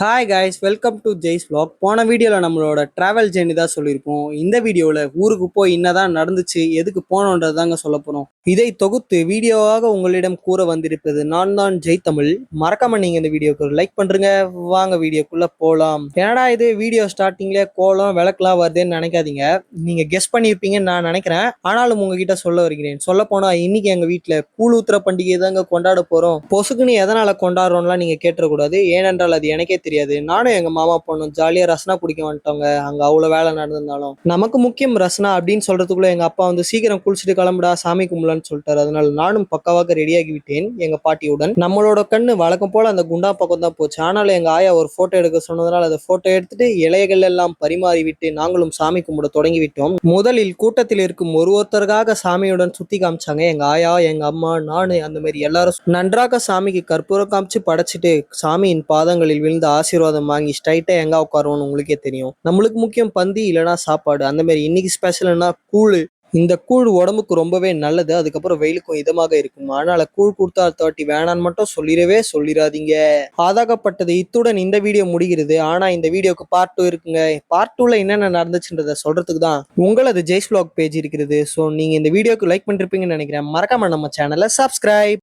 Hi guys, welcome to ஜெய்ஸ் vlog. போன வீடியோவில் நம்மளோட ட்ராவல் ஜேர்னி தான் சொல்லியிருப்போம். இந்த வீடியோவில் ஊருக்கு போய் என்னதான் நடந்துச்சு, எதுக்கு போனோன்றது தாங்க சொல்ல போகிறோம். இதை தொகுத்து வீடியோவாக உங்களிடம் கூற வந்திருப்பது நான் தான் ஜெய் தமிழ். மறக்காம நீங்கள் இந்த வீடியோக்கு ஒரு லைக் பண்ணுறங்க. வாங்க வீடியோக்குள்ளே போகலாம். என்னடா இது வீடியோ ஸ்டார்டிங்லேயே கோலம் விளக்குலாம் வருதுன்னு நினைக்காதீங்க. நீங்கள் கெஸ் பண்ணியிருப்பீங்கன்னு நான் நினைக்கிறேன். ஆனாலும் உங்ககிட்ட சொல்ல வருகிறேன். சொல்ல போனால் இன்னைக்கு எங்கள் வீட்டில் கூழ் ஊத்துற பண்டிகை தாங்க கொண்டாட போகிறோம். பொசுக்குன்னு எதனால் கொண்டாடுறோம்லாம் நீங்கள் கேட்டுறக்கூடாது. ஏனென்றால் அது எனக்கே தெரியாது. நானும் எங்க மாமா பொண்ணும் ஜாலியா ரசனா குடிக்க வந்துட்டோங்க. அங்க அவ்வளவு வேலை நடந்திருந்தாலும் நமக்கு முக்கியம் ரசனா அப்படின்னு சொல்றதுக்குள்ள எங்க அப்பா வந்து சீக்கிரம் குளிச்சுட்டு கிளம்புடா சாமி கும்பலான்னு சொல்லிட்டாரு. அதனால நானும் பக்காவாக ரெடியாகி விட்டேன் எங்க பாட்டியுடன். நம்மளோட கண்ணு வழக்கம் போல அந்த குண்டா பக்கம் தான் போச்சு. ஆனாலும் எங்க ஆயா ஒரு போட்டோ எடுக்க சொன்னதுனால அந்த போட்டோ எடுத்துட்டு இலைகள் எல்லாம் பரிமாறி விட்டு நாங்களும் சாமி கும்பிட தொடங்கி விட்டோம். முதலில் கூட்டத்தில் இருக்கும் ஒருத்தருக்காக சாமியுடன் சுத்தி காமிச்சாங்க. எங்க ஆயா, எங்க அம்மா, நானு, அந்த மாதிரி எல்லாரும் நன்றாக சாமிக்கு கற்பூரம் காமிச்சு படைச்சிட்டு சாமியின் பாதங்களில் விழுந்து ஆசீர்வாதம் வாங்கி ஸ்ட்ரைட்டா எங்க உட்காருவோம்னு உங்களுக்கே தெரியும். நம்மளுக்கு முக்கியம் பந்தி இல்லைன்னா சாப்பாடு. அந்த மாதிரி இன்னைக்கு ஸ்பெஷல்னா கூழ். இந்த கூழ் உடம்புக்கு ரொம்பவே நல்லது. அதுக்கப்புறம் வெயிலுக்கும் இதமாக இருக்கும். அதனால கூழ் கொடுத்தா தாட்டி வேணான்னு மட்டும் சொல்லிடாதீங்க. ஆதாகப்பட்டது இத்துடன் இந்த வீடியோ முடிகிறது. ஆனா இந்த வீடியோக்கு பார்ட் 2 இருக்குங்க. பார்ட் 2ல என்னென்ன நடந்துச்சுன்றத சொல்றதுக்கு தான் உங்களது ஜெய்ஸ் vlog பேஜ் இருக்கிறது. ஸோ நீங்க இந்த வீடியோக்கு லைக் பண்ணிருப்பீங்கன்னு நினைக்கிறேன். மறக்காம நம்ம சேனலை சப்ஸ்கிரைப்